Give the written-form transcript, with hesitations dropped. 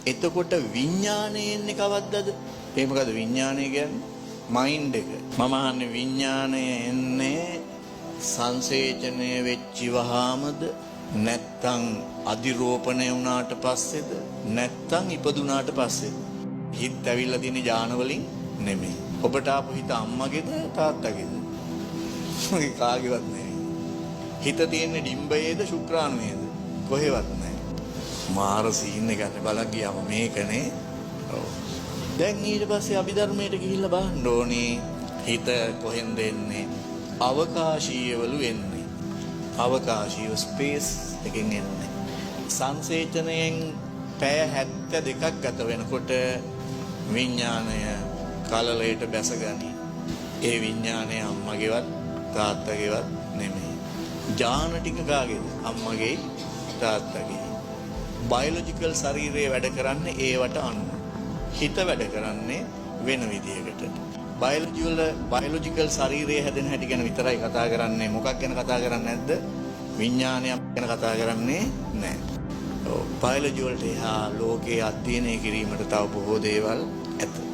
එතකොට විඥානය එන්නේ කවද්දද? ඒ මොකද විඥානය කියන්නේ? මයින්ඩ් එක. මම අහන්නේ විඥානය එන්නේ සංසේචනය වෙච්චි වහාමද නැත්තම් අධිරෝපණය වුණාට පස්සේද නැත්තම් ඉපදුනාට පස්සේද? හිත ඇවිල්ලා තියෙන ඥාන වලින් නෙමෙයි. ඔබට ආපු හිත අම්මගේද තාත්තගේද? කාගේවත් නෙමෙයි. හිත තියෙන්නේ ඩිම්බයේද ශුක්‍රාණුවේද? කොහෙවත් නැහැ. මාර සීන් එකක් බලක් ගියාම මේකනේ. ඔව්. දැන් ඊට පස්සේ අභිධර්මයට ගිහිල්ලා බලන්න ඕනේ හිත කොහෙන්ද එන්නේ? අවකාශීයවලු එන්නේ. අවකාශීය ස්පේස් එකෙන් එන්නේ. සංසේචනයෙන් පැය 72ක් ගත වෙනකොට විඥාණය කලලයට බැසගනී. ඒ විඥාණය අම්මගේවත් තාත්තගේවත් නෙමෙයි. ඥාන ටික කාගේද? අම්මගේ තාත්තගේ. බයොලොජිකල් ශරීරය වැඩ කරන්නේ ඒවට අනුව. හිත වැඩ කරන්නේ වෙන විදියකට. බයොලොජිකල් ශරීරය හැදෙන හැටි ගැන විතරයි කතා කරන්නේ. මොකක් ගැන කතා කරන්නේ නැද්ද? විඥානයක් ගැන කතා කරන්නේ නැහැ. ඔව්. බයොලොජි වලට එහා ලෝකයේ අධ්‍යයනය කිරීමට තව බොහෝ දේවල් ඇත.